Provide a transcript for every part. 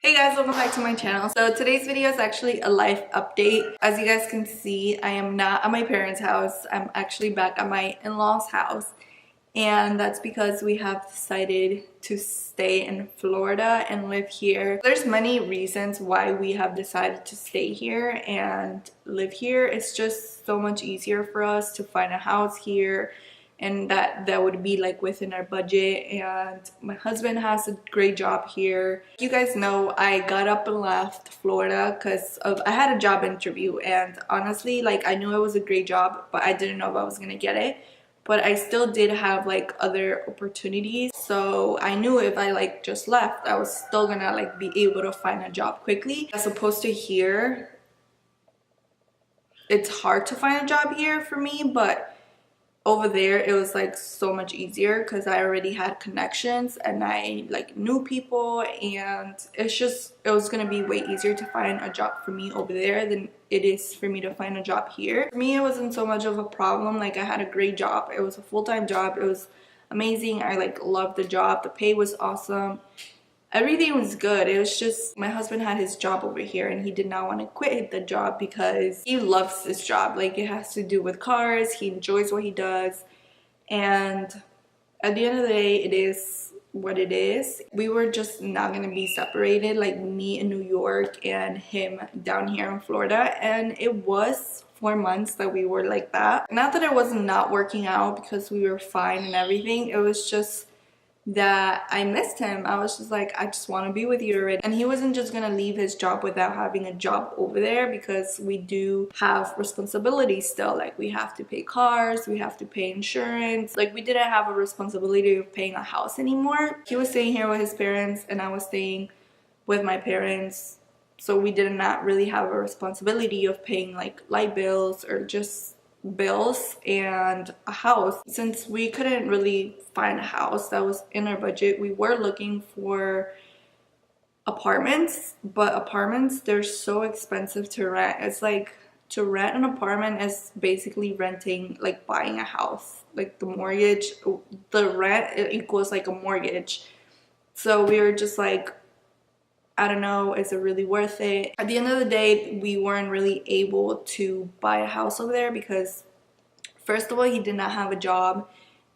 Hey guys, welcome back to my channel. So today's video is actually a life update. As you guys can see, I am not at my parents' house. I'm actually back at my in-laws' house. And that's because we have decided to stay in Florida and live here. There's many reasons why we have decided to stay here and live here. It's just so much easier for us to find a house here, and that would be like within our budget. And my husband has a great job here. You guys know I got up and left Florida because I had a job interview, and honestly, like, I knew it was a great job, but I didn't know if I was gonna get it. But I still did have like other opportunities, so I knew if I like just left, I was still gonna like be able to find a job quickly, as opposed to here. It's hard to find a job here for me, but over there it was like so much easier because I already had connections and I like knew people, and it was gonna be way easier to find a job for me over there than it is for me to find a job here. For me, it wasn't so much of a problem. Like, I had a great job. It was a full-time job. It was amazing. I like loved the job. The pay was awesome. Everything was good. It was just my husband had his job over here and he did not want to quit the job because he loves this job. Like, it has to do with cars. He enjoys what he does, and at the end of the day, it is what it is. We were just not gonna be separated, like me in New York and him down here in Florida. And it was 4 months that we were like that. Not that it was not working out, because we were fine and everything. It was just that I missed him. I was just like, I just want to be with you already. And he wasn't just gonna leave his job without having a job over there, because we do have responsibilities still. Like, we have to pay cars, we have to pay insurance. Like, we didn't have a responsibility of paying a house anymore. He was staying here with his parents and I was staying with my parents, so we did not really have a responsibility of paying like light bills or just bills and a house. Since we couldn't really find a house that was in our budget, we were looking for apartments, but apartments, they're so expensive to rent. It's like, to rent an apartment is basically renting, like buying a house. Like, the mortgage, the rent, it equals like a mortgage. So we were just like, I don't know, is it really worth it? At the end of the day, we weren't really able to buy a house over there because, first of all, he did not have a job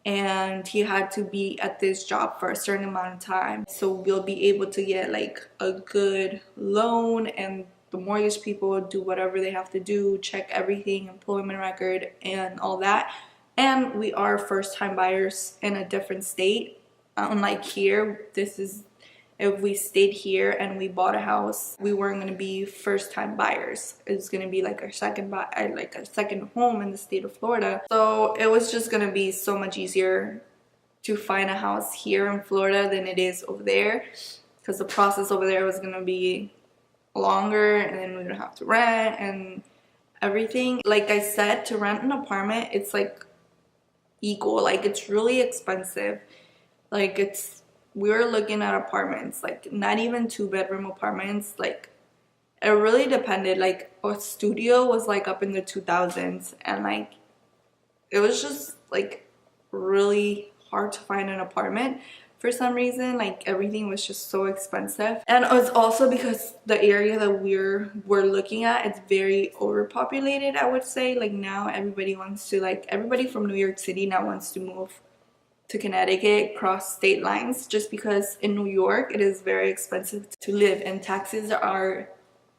and he had to be at this job for a certain amount of time. So we'll be able to get like a good loan, and the mortgage people do whatever they have to do, check everything, employment record and all that. And we are first-time buyers in a different state. Unlike here, if we stayed here and we bought a house, we weren't going to be first-time buyers. It's going to be like our second home in the state of Florida. So it was just going to be so much easier to find a house here in Florida than it is over there, because the process over there was going to be longer, and then we would have to rent and everything. Like I said, to rent an apartment, it's like equal. Like, it's really expensive. Like, we were looking at apartments, like not even 2-bedroom apartments. Like, it really depended. Like, a studio was like up in the 2000s, and like, it was just like really hard to find an apartment for some reason. Like, everything was just so expensive. And it was also because the area that we're looking at, it's very overpopulated, I would say. Like, now everybody from New York City now wants to move to Connecticut, cross state lines, just because in New York it is very expensive to live, and taxes are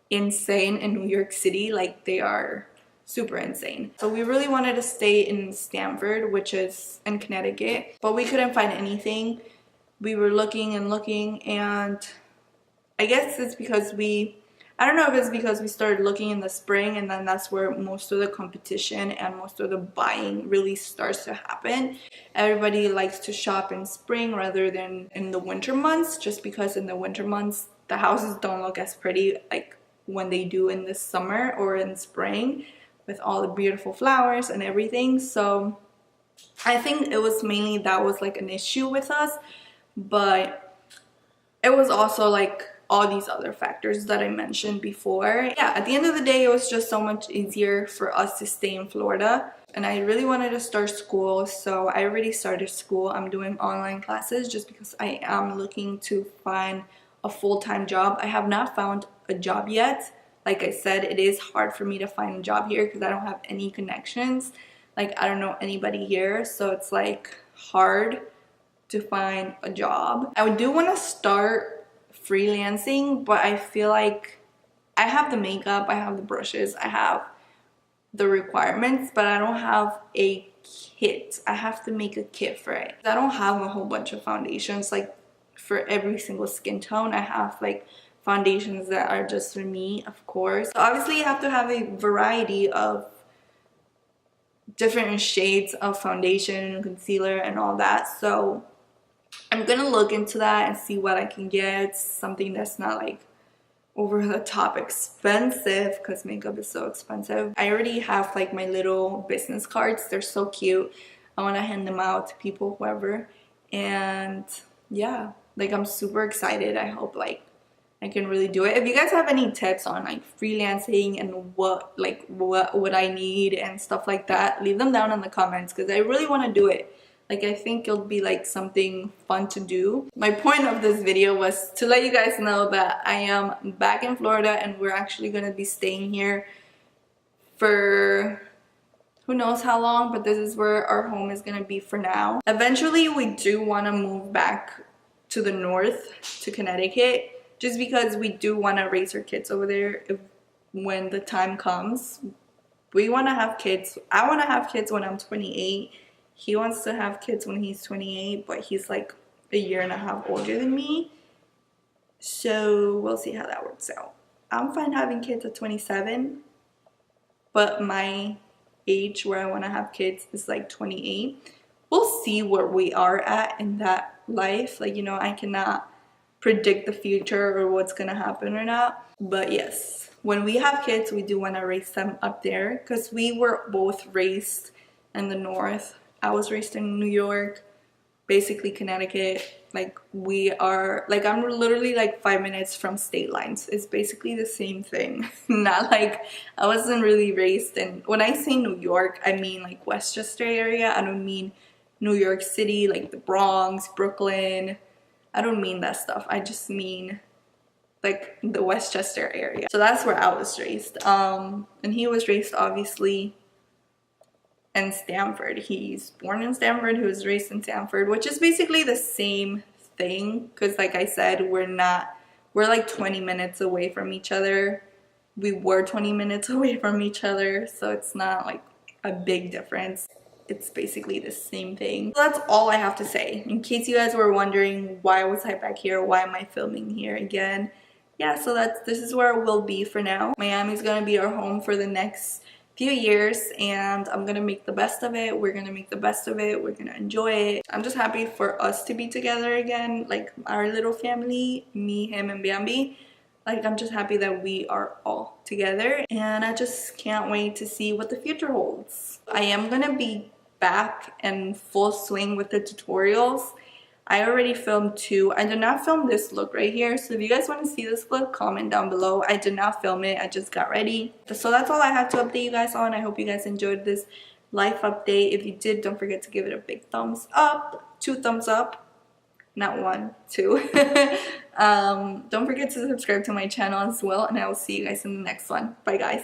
insane in New York City. Like, they are super insane. So we really wanted to stay in Stamford, which is in Connecticut, but we couldn't find anything. We were looking and looking, and I guess it's because I don't know if it's because we started looking in the spring, and then that's where most of the competition and most of the buying really starts to happen. Everybody likes to shop in spring rather than in the winter months, just because in the winter months the houses don't look as pretty like when they do in the summer or in spring, with all the beautiful flowers and everything. So I think it was mainly that was like an issue with us, but it was also like all these other factors that I mentioned before. Yeah, at the end of the day, it was just so much easier for us to stay in Florida. And I really wanted to start school, so I already started school. I'm doing online classes just because I am looking to find a full-time job. I have not found a job yet. Like I said, it is hard for me to find a job here because I don't have any connections. Like, I don't know anybody here, so it's like hard to find a job. I do want to start freelancing, but I feel like I have the makeup, I have the brushes, I have the requirements, but I don't have a kit. I have to make a kit for it. I don't have a whole bunch of foundations like for every single skin tone. I have like foundations that are just for me, of course. So obviously you have to have a variety of different shades of foundation and concealer and all that. So I'm gonna look into that and see what I can get, something that's not like over the top expensive, because makeup is so expensive. I already have like my little business cards. They're so cute. I want to hand them out to people, whoever. And yeah, like I'm super excited. I hope like I can really do it. If you guys have any tips on like freelancing and what would I need and stuff like that, leave them down in the comments, because I really want to do it. Like, I think it'll be like something fun to do. My point of this video was to let you guys know that I am back in Florida and we're actually going to be staying here for who knows how long, but this is where our home is going to be for now. Eventually, we do want to move back to the north, to Connecticut, just because we do want to raise our kids over there when the time comes. We want to have kids. I want to have kids when I'm 28. He wants to have kids when he's 28, but he's like a year and a half older than me. So we'll see how that works out. I'm fine having kids at 27, but my age where I want to have kids is like 28. We'll see where we are at in that life. Like, you know, I cannot predict the future or what's going to happen or not. But yes, when we have kids, we do want to raise them up there, because we were both raised in the north. I was raised in New York, basically Connecticut. Like, we are, like, I'm literally like 5 minutes from state lines. It's basically the same thing. Not like, I wasn't really raised in, when I say New York, I mean like Westchester area. I don't mean New York City, like the Bronx, Brooklyn. I don't mean that stuff. I just mean like the Westchester area. So that's where I was raised. And he was raised obviously in Stanford. He's born in Stanford, he was raised in Stanford, which is basically the same thing, because like I said, we're like 20 minutes away from each other. We were 20 minutes away from each other, so it's not like a big difference. It's basically the same thing. So that's all I have to say. In case you guys were wondering, why was I back here? Why am I filming here again? Yeah, so this is where we'll be for now. Miami's gonna be our home for the next few years, and I'm gonna make the best of it. We're gonna make the best of it. We're gonna enjoy it. I'm just happy for us to be together again, like our little family, me, him, and Bambi. Like, I'm just happy that we are all together, and I just can't wait to see what the future holds. I am gonna be back in full swing with the tutorials. I already filmed 2. I did not film this look right here, so if you guys want to see this look, comment down below. I did not film it, I just got ready. So that's all I have to update you guys on. I hope you guys enjoyed this life update. If you did, don't forget to give it a big thumbs up. 2 thumbs up, not 1, 2. Don't forget to subscribe to my channel as well, and I will see you guys in the next one. Bye guys.